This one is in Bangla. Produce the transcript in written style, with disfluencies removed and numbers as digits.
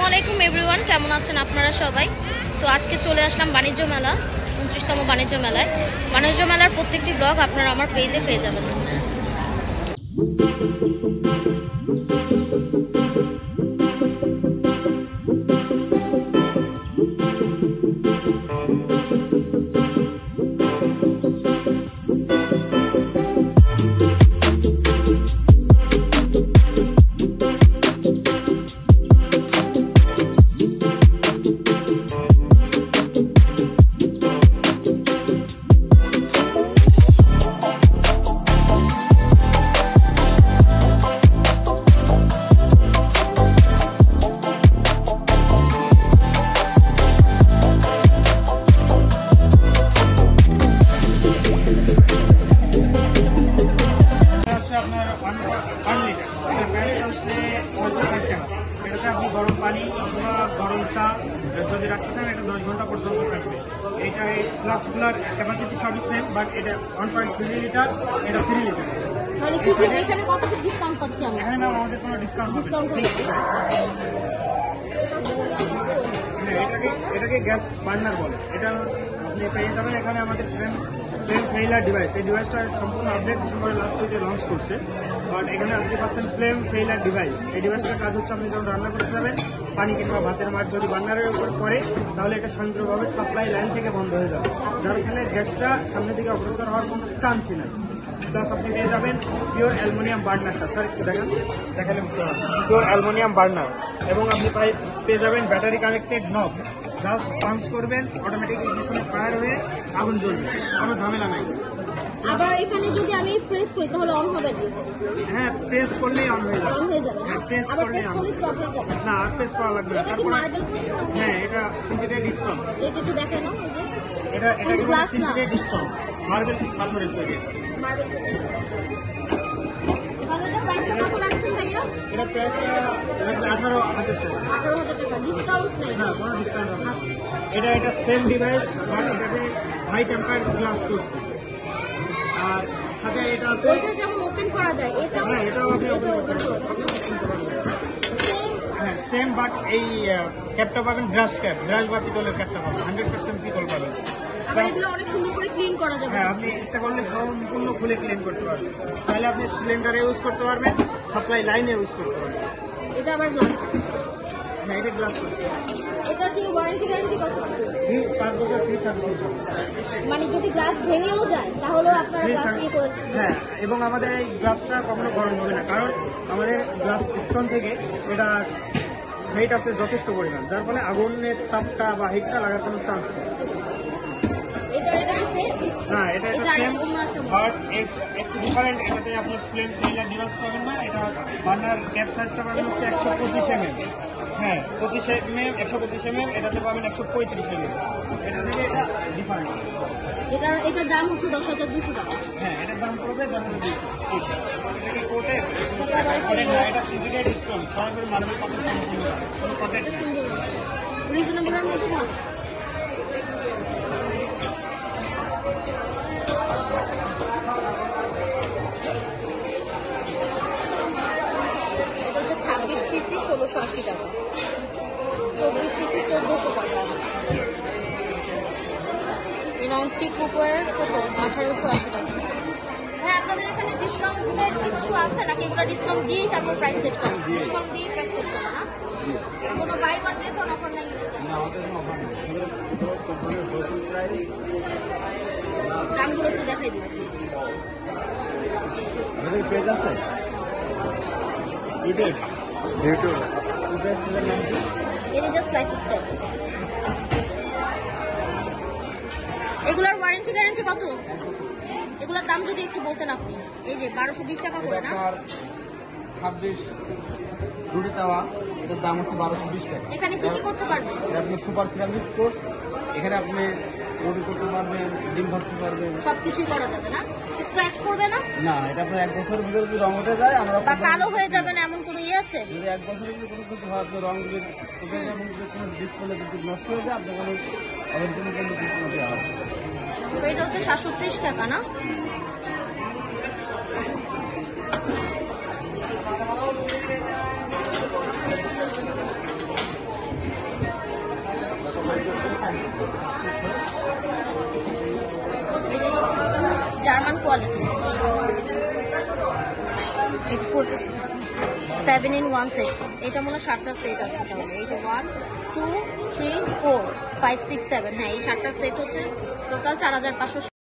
আলাইকুম এভরিওয়ান, কেমন আছেন আপনারা সবাই? তো আজকে চলে আসলাম বাণিজ্য মেলা, 29তম বাণিজ্য মেলায়। বাণিজ্য মেলার প্রত্যেকটি ব্লগ আপনারা আমার পেজে পেয়ে যাবেন। আপনি গরম পানি অথবা গরম চা যদি রাখতে চান এটা 10 ঘন্টা পর্যন্ত থাকবে। এটা ফ্লাক্সগুলার ক্যাপাসিটি সবই সেম, বাট এটা 1.3 লিটার, এটা 3 লিটার। এখানে কতটুকু ডিসকাউন্ট পাচ্ছি আমরা? এখানে আমাদের কোনো ডিসকাউন্ট এটাকে গ্যাস বার্নার বলে। এটা আপনি পেয়ে যাবেন এখানে আমাদের ফ্লেম ফেইলার ডিভাইস। এই ডিভাইসটা সম্পূর্ণ আপডেট ডিসেম্বরের লাস্ট উইকে লঞ্চ করছে। বাট এখানে আপনি পাচ্ছেন ফ্লেম ফেইলার ডিভাইস। এই ডিভাইসটার কাজ হচ্ছে আপনি যখন রান্না করতে যাবেন পানি কিংবা ভাতের মাছ যদি বার্নারের উপর পড়ে তাহলে এটা স্বয়ংক্রিয়ভাবে সাপ্লাই লাইন থেকে বন্ধ হয়ে যাবে, যার ফলে গ্যাসটা সামনের দিকে অগ্রসর হওয়ার কোনো চান্সই নেই। প্লাস আপনি পেয়ে যাবেন পিওর অ্যালুমিনিয়াম বার্নারটা, স্যার একটু দেখালে বুঝতে পারবেন, পিওর অ্যালুমিনিয়াম বার্নার। এবং আপনি পেয়ে যাবেন ব্যাটারি কানেক্টেড নব। জাস্ট পাঞ্চ করবেন, অটোমেটিক ইগনিশনে ফায়ার হয়ে আগুন জ্বলবে, কোনো ঝামেলা নাই। আবার এখানে যদি আমি প্রেস করি তাহলে অন হবে না? হ্যাঁ, প্রেস করলেই অন হয়ে যাবে। হ্যাঁ, প্রেস করলে স্টপ হয়ে যাবে। না, আর প্রেস করা লাগবে না। তারপরে হ্যাঁ, এটা সিনথেটিক স্টোন। এটা একটু দেখেন না, এটা সিনথেটিক স্টোন, মার্বেল পাথরের তৈরি। এটা প্রাইসটা 18,000 টাকা। 18,000 টাকা ডিসকাউন্ট নেই? না, কোনো ডিসকাউন্ট হবে না। এটা সেম ডিভাইস, বাট এটাতে হাই টেম্পার গ্লাস করছে। আর সাথে এটা আছে, এটা যেমন ওপেন করা যায়, এটা হ্যাঁ, এটাও আপনি ওপেন করতে পারবেন। হ্যাঁ, সেম, বাট এই ক্যাপটা পাবেন ব্রাশ বা পিতলের ক্যাপটা পাবেন, 100% পিতল পাবেন। আবার এগুলো অনেক সুন্দর করে ক্লিন করা যাবে। হ্যাঁ, আপনি ইচ্ছা করলে সম্পূর্ণ খুলে ক্লিন করতে পারবেন। তাহলে আপনি সিলিন্ডারে ইউজ করতে পারবেন, সাপ্লাই লাইনে ইউজ করতে পারবেন। এটা আবার গ্লাস? হ্যাঁ, এটা গ্লাস করছে। এটা কি ওয়ারেন্টি গ্যারান্টি কত? 5 বছর ফ্রি সার্ভিস। মানে যদি গ্লাস ভেঙেও যায় তাহলেও আপনারা গ্লাস দিয়ে করে? হ্যাঁ, এবং আমাদের এই গ্লাসটা কখনো গরম হবে না, কারণ আমাদের গ্লাস স্টোন থেকে এটা হিট আছে যথেষ্ট পরিমাণ, যার ফলে আগুনের তাপটা বা হিটটা লাগার কোনো চান্স নেই। হ্যাঁ, এটা সেম, বাট একটু ডিফারেন্ট। এটাতে আপনি ফ্লেম ফেইলার ডিভাইস পাবেন না। এটা বার্নার ক্যাপ সাইজটা পাবেন হচ্ছে 125 mm। হ্যাঁ, 125 mm। এটাতে পাবেন 135 mm। এটা থেকে এটা ডিফারেন্ট। এটার দাম হচ্ছে 10,200 টাকা। হ্যাঁ, এটার দাম পড়বে 10,200। এটা কোটেড, এটা সিনথেটিক স্টোন, সরাসরি মার্বেল পাথর, কোনো কোটেড নেই। রিজনেবলের মধ্যে ভালো। এটা হচ্ছে 26 সিসি 1,680 টাকা, 24 সিসি 1,400 টাকা। ননস্টিক কুকার কত? 1,880 টাকা। হ্যাঁ, আপনাদের এখানে ডিসকাউন্টের কিছু আছে নাকি? এগুলো ডিসকাউন্ট দিয়েই তারপর প্রাইস সেট করেন? ডিসকাউন্ট দিয়েই প্রাইস সেট করেন না? কোনো buy one get one offer নাই? দামগুলো একটু দেখাই দিন। পেজ আছে ইউটিউব, এটা জাস্ট লাইফস্টাইল। এগুলোর ওয়ারেন্টি গ্যারান্টি কত? এগুলোর দাম যদি একটু বলতেন আপনি। এই যে 1220 টাকা করে না? 26 রুটি তাওয়া, এটার দাম হচ্ছে 1220 টাকা। এখানে কি কি করতে পারবেন? এটা আপনি সুপার সিরামিক কোট, এখানে আপনি রুটি করতে পারবেন, ডিম ভাজতে পারবেন, সবকিছুই করা যাবে না? স্ক্র্যাচ পড়বে না? না, এটা আপনার 1 বছরের ভিতরে যদি রং উঠে যায় আমরা বা কালো হয়ে যাবে না এমন কোনো ইয়ে আছে? যদি 1 বছরে যদি কোনো কিছু হয়, আপনার রং যদি উঠে যায় এবং যদি কোনো ডিসপ্লে যদি নষ্ট হয়ে যায় আপনাকে অনেক ডিসপ্লে দেওয়া হবে। এটা হচ্ছে 730 টাকা না? কোয়ালিটি। 7-in-1 সেট, এটা মনে হয় 7টা সেট আছে। তাহলে এই যে 1 2 3 4 5 6 7, হ্যাঁ এই 7টা সেট হচ্ছে টোটাল 4500।